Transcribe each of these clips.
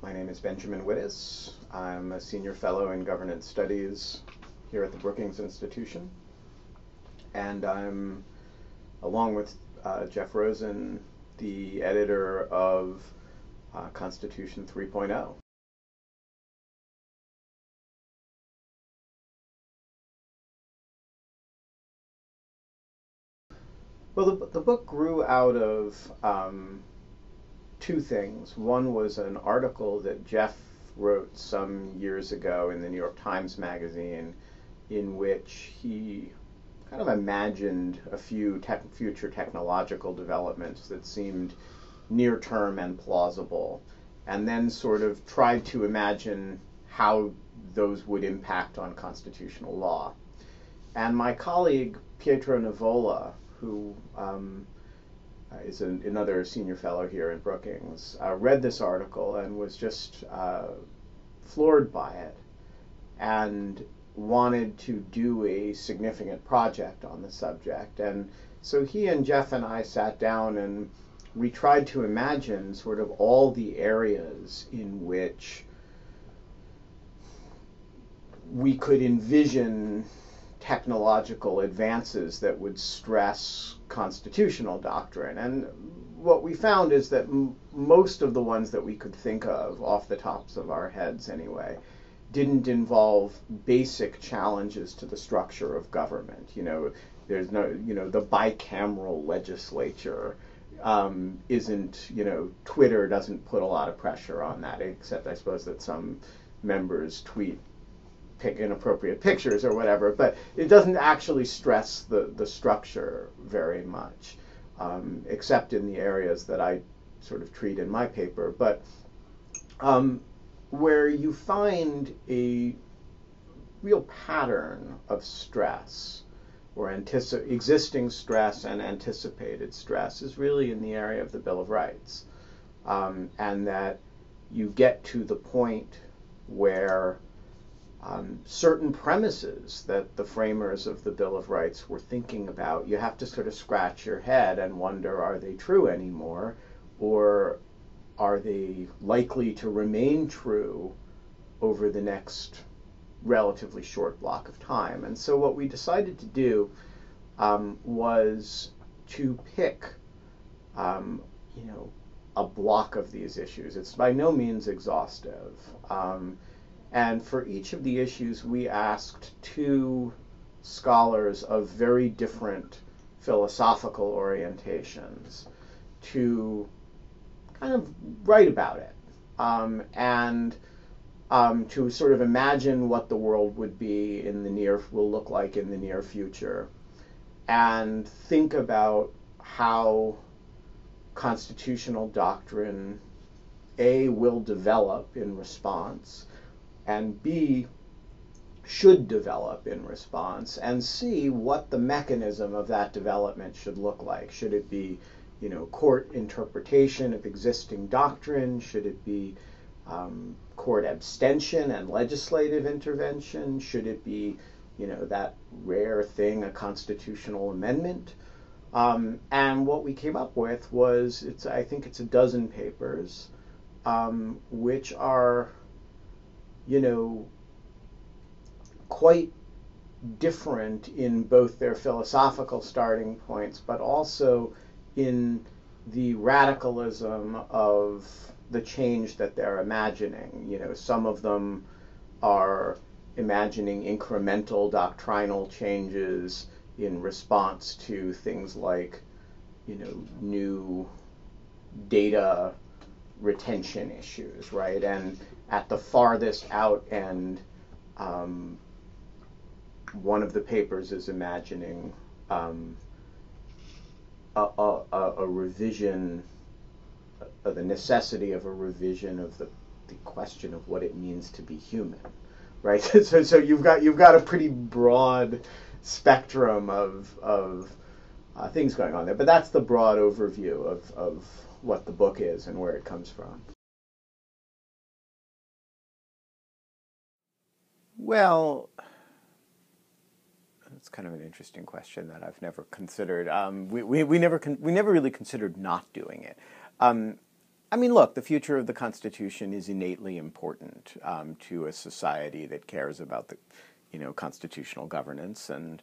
My name is Benjamin Wittes. I'm a senior fellow in governance studies here at the Brookings Institution. And I'm, along with Jeff Rosen, the editor of Constitution 3.0. Well, the book grew out of two things. One was an article that Jeff wrote some years ago in the New York Times Magazine, in which he kind of imagined a few future technological developments that seemed near-term and plausible, and then sort of tried to imagine how those would impact on constitutional law. And my colleague Pietro Nivola, who is another senior fellow here in Brookings, read this article and was just floored by it and wanted to do a significant project on the subject. And so he and Jeff and I sat down and we tried to imagine sort of all the areas in which we could envision technological advances that would stress constitutional doctrine. And what we found is that most of the ones that we could think of, off the tops of our heads anyway, didn't involve basic challenges to the structure of government. There's no, the bicameral legislature isn't, Twitter doesn't put a lot of pressure on that, except I suppose that some members tweet inappropriate pictures or whatever, but it doesn't actually stress the structure very much, except in the areas that I sort of treat in my paper. But where you find a real pattern of stress, or existing stress and anticipated stress, is really in the area of the Bill of Rights, and that you get to the point where certain premises that the framers of the Bill of Rights were thinking about, you have to sort of scratch your head and wonder, are they true anymore, or are they likely to remain true over the next relatively short block of time? And so what we decided to do was to pick a block of these issues. It's by no means exhaustive. And for each of the issues, we asked two scholars of very different philosophical orientations to kind of write about it, and to sort of imagine what the world would be will look like in the near future, and think about how constitutional doctrine, A, will develop in response, and B, should develop in response, and C, what the mechanism of that development should look like. Should it be, court interpretation of existing doctrine? Should it be court abstention and legislative intervention? Should it be, that rare thing, a constitutional amendment? And what we came up with was, I think it's a dozen papers, which are quite different in both their philosophical starting points, but also in the radicalism of the change that they're imagining. Some of them are imagining incremental doctrinal changes in response to things like, new data retention issues, right? And at the farthest out end, one of the papers is imagining a revision, the necessity of a revision of the question of what it means to be human, right? So you've got a pretty broad spectrum of things going on there, but that's the broad overview of what the book is and where it comes from. Well, it's kind of an interesting question that I've never considered. We never really considered not doing it. I mean, look, the future of the Constitution is innately important to a society that cares about the, constitutional governance. And,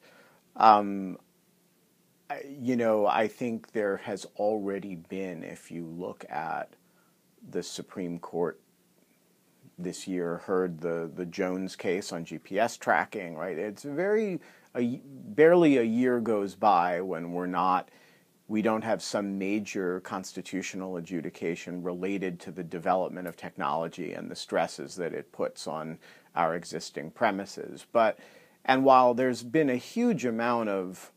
I think there has already been, if you look at the Supreme Court this year heard the Jones case on GPS tracking, right? It's barely a year goes by when we don't have some major constitutional adjudication related to the development of technology and the stresses that it puts on our existing premises. And while there's been a huge amount of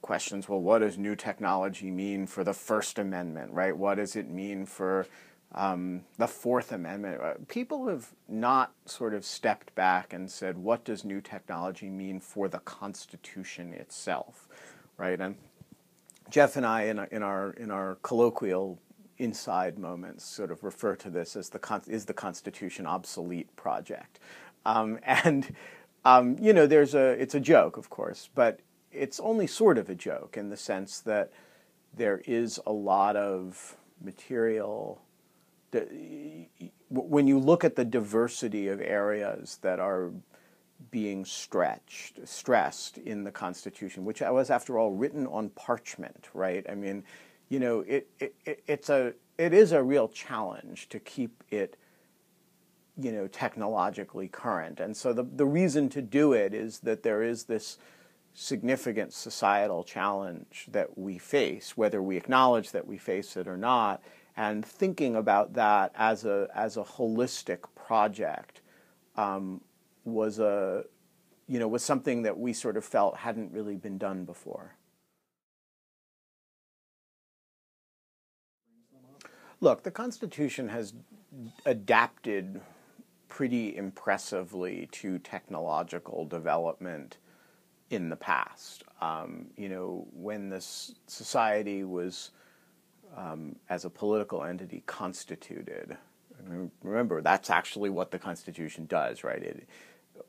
questions, well, what does new technology mean for the First Amendment, right? What does it mean for the Fourth Amendment? People have not sort of stepped back and said, what does new technology mean for the Constitution itself, right? And Jeff and I, in our colloquial inside moments, sort of refer to this as is the Constitution obsolete project, it's a joke, of course, but it's only sort of a joke in the sense that there is a lot of material. When you look at the diversity of areas that are being stressed in the Constitution, which was, after all, written on parchment, right? I mean, it is a real challenge to keep it, technologically current. And so the reason to do it is that there is this significant societal challenge that we face, whether we acknowledge that we face it or not. And thinking about that as a holistic project was something that we sort of felt hadn't really been done before. Look, the Constitution has adapted pretty impressively to technological development in the past. When this society was, as a political entity, constituted, remember, that's actually what the Constitution does, right?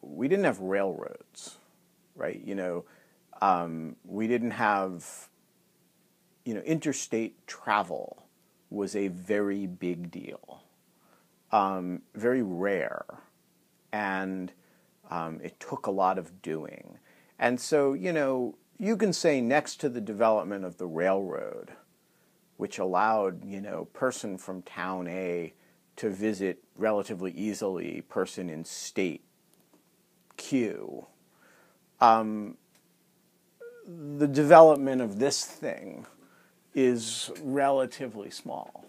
We didn't have railroads, right? We didn't have, interstate travel was a very big deal, very rare, and it took a lot of doing. And so, you can say next to the development of the railroad, which allowed, person from town A to visit relatively easily person in state Q, the development of this thing is relatively small.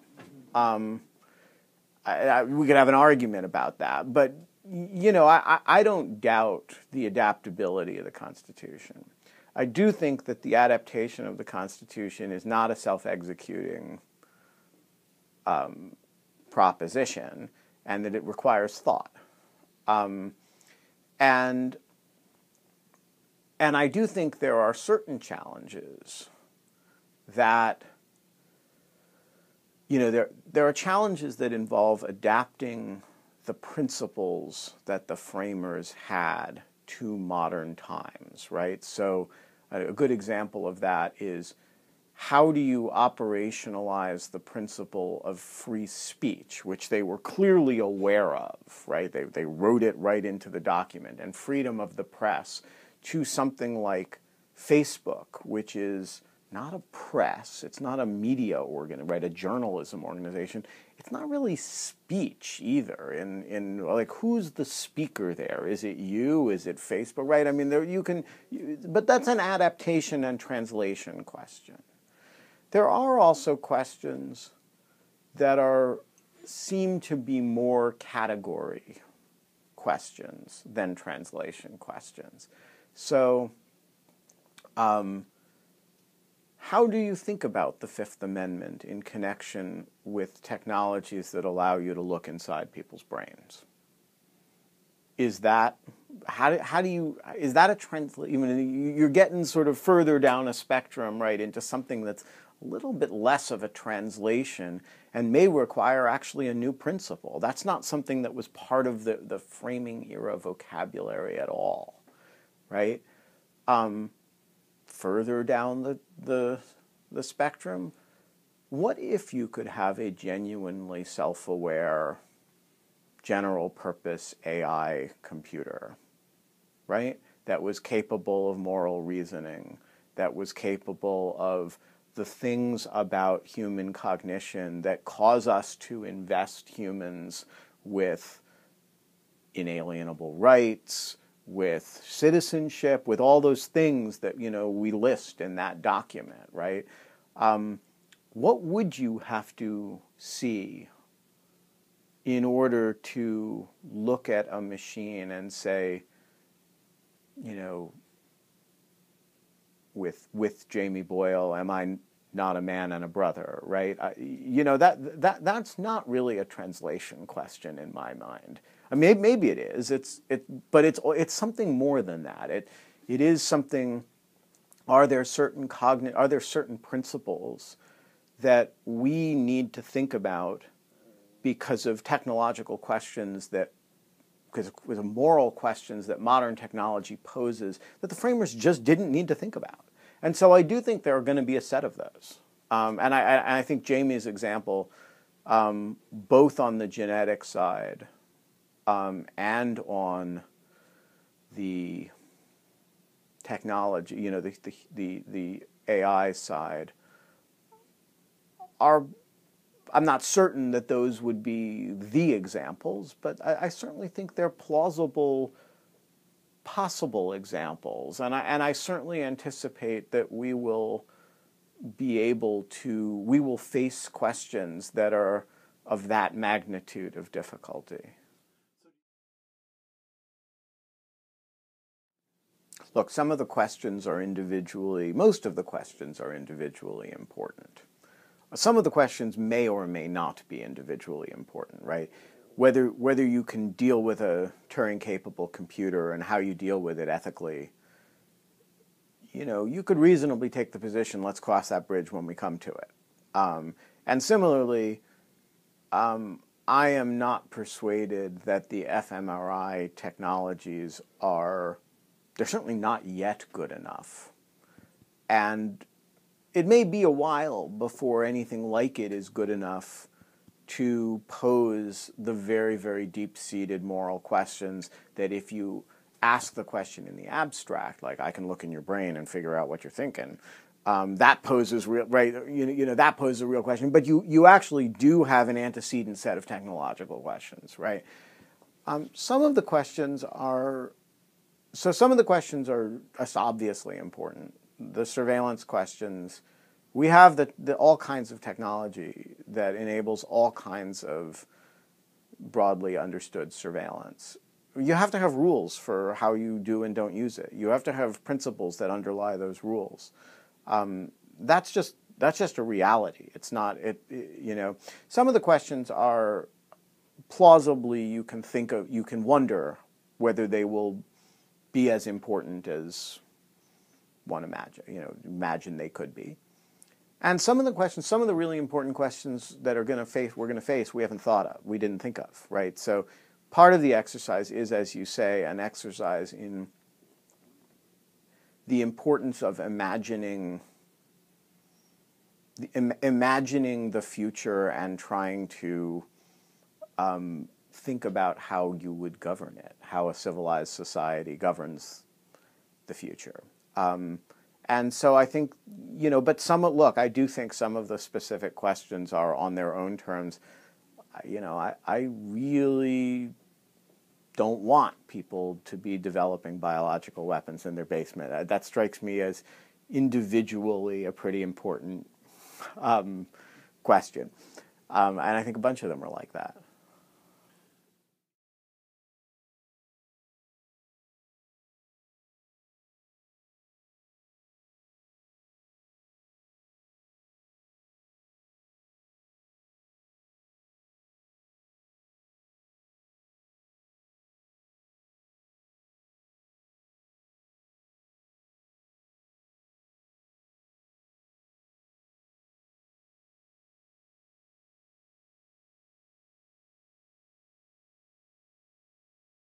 We could have an argument about that, but I don't doubt the adaptability of the Constitution. I do think that the adaptation of the Constitution is not a self-executing proposition, and that it requires thought. And I do think there are certain challenges that, there are challenges that involve adapting the principles that the framers had to modern times, right? So a good example of that is, how do you operationalize the principle of free speech, which they were clearly aware of, right? They wrote it right into the document, and freedom of the press, to something like Facebook, which is not a press, it's not a media organ, right? A journalism organization. It's not really speech either. In who's the speaker there? Is it you? Is it Facebook? Right? I mean, but that's an adaptation and translation question. There are also questions that seem to be more category questions than translation questions. So, how do you think about the Fifth Amendment in connection with technologies that allow you to look inside people's brains? Is that a translation? You're getting sort of further down a spectrum, right, into something that's a little bit less of a translation and may require actually a new principle. That's not something that was part of the framing era vocabulary at all, right? Further down the spectrum, what if you could have a genuinely self-aware, general-purpose AI computer, right? That was capable of moral reasoning, that was capable of the things about human cognition that cause us to invest humans with inalienable rights, with citizenship, with all those things that, you know, we list in that document, right? What would you have to see in order to look at a machine and say, you know, with Jamie Boyle, am I not a man and a brother, right? You know, that's not really a translation question in my mind. I mean, maybe it is. But it's something more than that. It is something. Are there certain principles that we need to think about because of technological questions because of moral questions that modern technology poses that the framers just didn't need to think about? And so I do think there are going to be a set of those. And I think Jamie's example, both on the genetic side and on the technology, you know, the AI side, I'm not certain that those would be the examples, but I certainly think they're plausible, possible examples. And I certainly anticipate that we will face questions that are of that magnitude of difficulty. Look, most of the questions are individually important. Some of the questions may or may not be individually important, right? Whether you can deal with a Turing-capable computer and how you deal with it ethically, you know, you could reasonably take the position, let's cross that bridge when we come to it. And similarly, I am not persuaded that the fMRI technologies they're certainly not yet good enough. And it may be a while before anything like it is good enough to pose the very, very deep-seated moral questions that if you ask the question in the abstract, like I can look in your brain and figure out what you're thinking, that poses that poses a real question. But you actually do have an antecedent set of technological questions, right? Some of the questions are obviously important. The surveillance questions, we have all kinds of technology that enables all kinds of broadly understood surveillance. You have to have rules for how you do and don't use it. You have to have principles that underlie those rules. That's just a reality. It's not you know. Some of the questions are plausibly you can wonder whether they will be as important as one imagine they could be. And some of the really important questions that we're going to face, we haven't thought of, we didn't think of, right? So part of the exercise is, as you say, an exercise in the importance of imagining the future and trying to think about how you would govern it, how a civilized society governs the future. And so I think, you know, but I do think some of the specific questions are on their own terms. You know, I really don't want people to be developing biological weapons in their basement. That strikes me as individually a pretty important question. And I think a bunch of them are like that.